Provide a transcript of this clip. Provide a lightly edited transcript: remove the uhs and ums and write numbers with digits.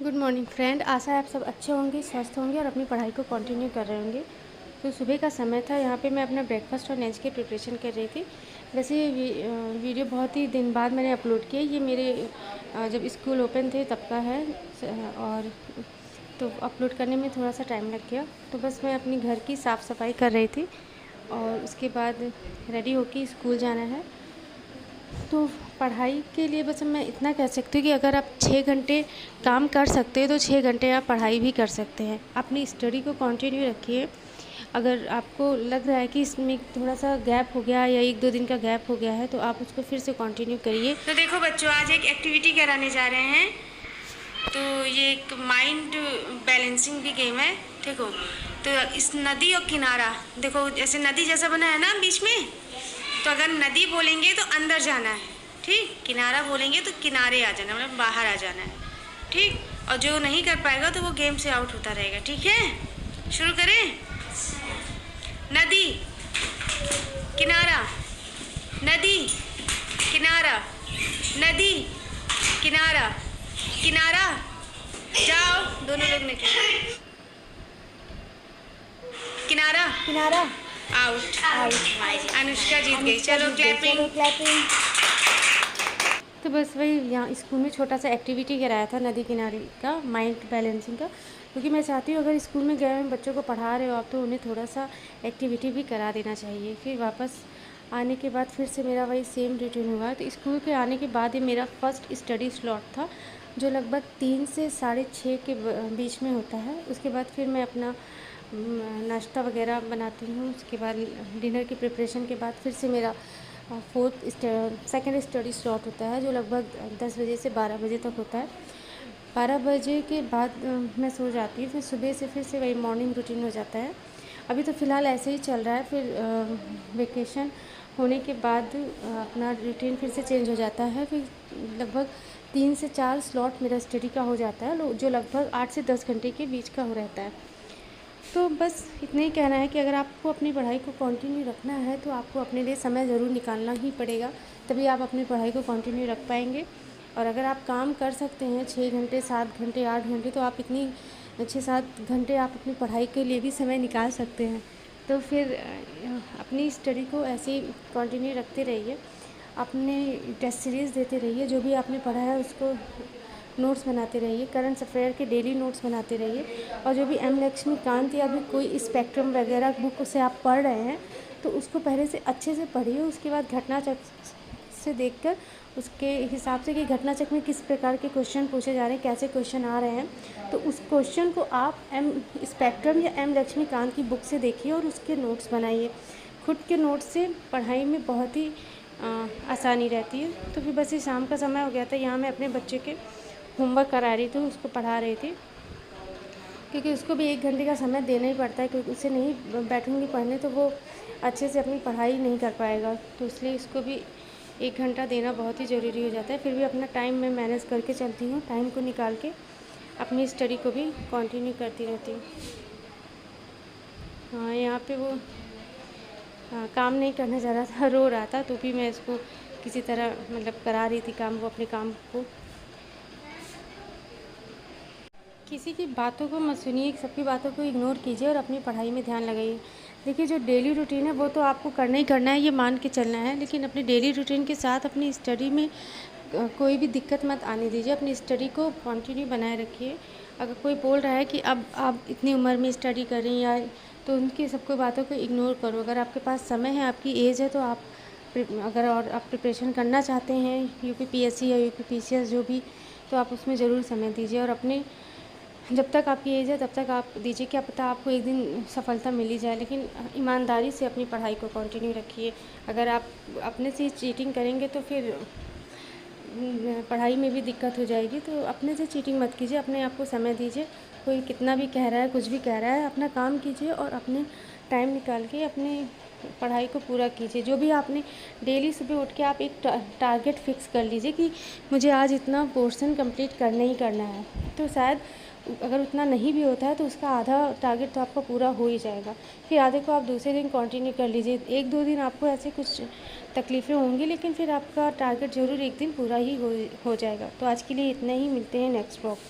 Good morning friend. आशा है आप सब अच्छे होंगे, स्वस्थ होंगे और अपनी पढ़ाई को कंटिन्यू कर रहे होंगे। तो सुबह का समय था, यहाँ पे मैं अपना ब्रेकफास्ट और लंच की प्रिपरेशन कर रही थी। वैसे ये वीडियो बहुत ही दिन बाद मैंने अपलोड किया। ये मेरे जब स्कूल ओपन थे तब का है, और तो अपलोड करने में थोड़ा सा टाइम लग गया। तो बस मैं अपनी घर की साफ़ सफाई कर रही थी और उसके बाद रेडी होके स्कूल जाना है। तो पढ़ाई के लिए बस मैं इतना कह सकती हूँ कि अगर आप 6 घंटे काम कर सकते हैं तो 6 घंटे आप पढ़ाई भी कर सकते हैं। अपनी स्टडी को कंटिन्यू रखिए। अगर आपको लग रहा है कि इसमें थोड़ा सा गैप हो गया या 1-2 दिन का गैप हो गया है तो आप उसको फिर से कंटिन्यू करिए। तो देखो बच्चों, आज एक एक्टिविटी कराने जा रहे हैं। तो ये एक माइंड बैलेंसिंग भी गेम है। देखो, तो इस नदी और किनारा देखो, जैसे नदी जैसा बना है ना बीच में, तो अगर नदी बोलेंगे तो अंदर जाना है, ठीक। किनारा बोलेंगे तो किनारे आ जाना, मतलब बाहर आ जाना है, ठीक। और जो नहीं कर पाएगा तो वो गेम से आउट होता रहेगा, ठीक है। शुरू करें। नदी, किनारा, नदी, किनारा, नदी, किनारा, किनारा। जाओ, दोनों लोग निकलो। किनारा, किनारा, आउट। आउट। अनुष्का जीत गई। चलो क्लैपिंग। तो बस वही यहाँ स्कूल में छोटा सा एक्टिविटी कराया था नदी किनारे का, माइंड बैलेंसिंग का। क्योंकि मैं चाहती हूँ अगर स्कूल में गए हुए बच्चों को पढ़ा रहे हो आप तो उन्हें थोड़ा सा एक्टिविटी भी करा देना चाहिए। फिर वापस आने के बाद फिर से मेरा वही सेम रूटीन हुआ। तो स्कूल के आने के बाद ये मेरा फर्स्ट स्टडी स्लॉट था, जो लगभग 3 से 6:30 के बीच में होता है। उसके बाद फिर मैं अपना नाश्ता वगैरह बनाती हूँ। उसके बाद डिनर की प्रिपरेशन के बाद फिर से मेरा सेकेंड स्टडी स्लॉट होता है, जो लगभग 10 बजे से 12 बजे तक होता है। 12 बजे के बाद मैं सो जाती हूँ। फिर सुबह से फिर से वही मॉर्निंग रूटीन हो जाता है। अभी तो फ़िलहाल ऐसे ही चल रहा है। फिर वेकेशन होने के बाद अपना रूटीन फिर से चेंज हो जाता है। फिर लगभग 3 से 4 स्लॉट मेरा स्टडी का हो जाता है, जो लगभग 8 से 10 घंटे के बीच का हो रहता है। तो बस इतना ही कहना है कि अगर आपको अपनी पढ़ाई को कंटिन्यू रखना है तो आपको अपने लिए समय ज़रूर निकालना ही पड़ेगा, तभी आप अपनी पढ़ाई को कंटिन्यू रख पाएंगे। और अगर आप काम कर सकते हैं 6 घंटे, 7 घंटे, 8 घंटे, तो आप इतनी 6-7 घंटे आप अपनी पढ़ाई के लिए भी समय निकाल सकते हैं। तो फिर अपनी स्टडी को ऐसे ही कंटिन्यू रखते रहिए। अपने टेस्ट सीरीज़ देते रहिए। जो भी आपने पढ़ा है उसको नोट्स बनाते रहिए। करंट अफेयर के डेली नोट्स बनाते रहिए। और जो भी एम लक्ष्मीकांत या भी कोई स्पेक्ट्रम वगैरह बुक से आप पढ़ रहे हैं तो उसको पहले से अच्छे से पढ़िए। उसके बाद घटना चक्र से देखकर उसके हिसाब से कि घटना चक्र में किस प्रकार के क्वेश्चन पूछे जा रहे हैं, कैसे क्वेश्चन आ रहे हैं, तो उस क्वेश्चन को आप एम स्पेक्ट्रम या एम लक्ष्मीकांत की बुक से देखिए और उसके नोट्स बनाइए। खुद के नोट्स से पढ़ाई में बहुत ही आसानी रहती है। तो फिर बस ये शाम का समय हो गया था, यहाँ मैं अपने बच्चे के होमवर्क करा रही थी, उसको पढ़ा रही थी। क्योंकि उसको भी 1 घंटे का समय देना ही पड़ता है, क्योंकि उससे नहीं बैठूंगी पढ़ने तो वो अच्छे से अपनी पढ़ाई नहीं कर पाएगा। तो इसलिए इसको भी 1 घंटा देना बहुत ही ज़रूरी हो जाता है। फिर भी अपना टाइम मैं मैनेज करके चलती हूँ, टाइम को निकाल के अपनी स्टडी को भी कंटिन्यू करती रहती हूँ। हाँ, यहाँ पे वो काम नहीं करने जा रहा था, रो रहा था, तो भी मैं इसको किसी तरह मतलब करा रही थी काम, वो अपने काम को। किसी की बातों को मत सुनिए, सबकी बातों को इग्नोर कीजिए और अपनी पढ़ाई में ध्यान लगाइए। देखिए, जो डेली रूटीन है वो तो आपको करना ही करना है, ये मान के चलना है। लेकिन अपने डेली रूटीन के साथ अपनी स्टडी में कोई भी दिक्कत मत आने दीजिए। अपनी स्टडी को कंटिन्यू बनाए रखिए। अगर कोई बोल रहा है कि अब आप इतनी उम्र में स्टडी कर रही हैं, तो उनकी सबको बातों को इग्नोर करो। अगर आपके पास समय है, आपकी एज है, तो आप अगर और आप प्रिपरेशन करना चाहते हैं UPPSC या UPPCS जो भी, तो आप उसमें ज़रूर समय दीजिए। और अपने जब तक आपकी एज है तब तक आप दीजिए, क्या पता आपको एक दिन सफलता मिल ही जाए। लेकिन ईमानदारी से अपनी पढ़ाई को कंटिन्यू रखिए। अगर आप अपने से चीटिंग करेंगे तो फिर पढ़ाई में भी दिक्कत हो जाएगी। तो अपने से चीटिंग मत कीजिए, अपने आप को समय दीजिए। कोई कितना भी कह रहा है, कुछ भी कह रहा है, अपना काम कीजिए और अपने टाइम निकाल के अपने पढ़ाई को पूरा कीजिए। जो भी आपने डेली सुबह उठ के आप एक टारगेट फिक्स कर लीजिए कि मुझे आज इतना पोर्शन कंप्लीट करना ही करना है। तो शायद अगर उतना नहीं भी होता है तो उसका आधा टारगेट तो आपका पूरा हो ही जाएगा। फिर आधे को आप दूसरे दिन कंटिन्यू कर लीजिए। 1-2 दिन आपको ऐसे कुछ तकलीफ़ें होंगी, लेकिन फिर आपका टारगेट ज़रूर एक दिन पूरा ही हो जाएगा। तो आज के लिए इतना ही, मिलते हैं नेक्स्ट ब्लॉग पर।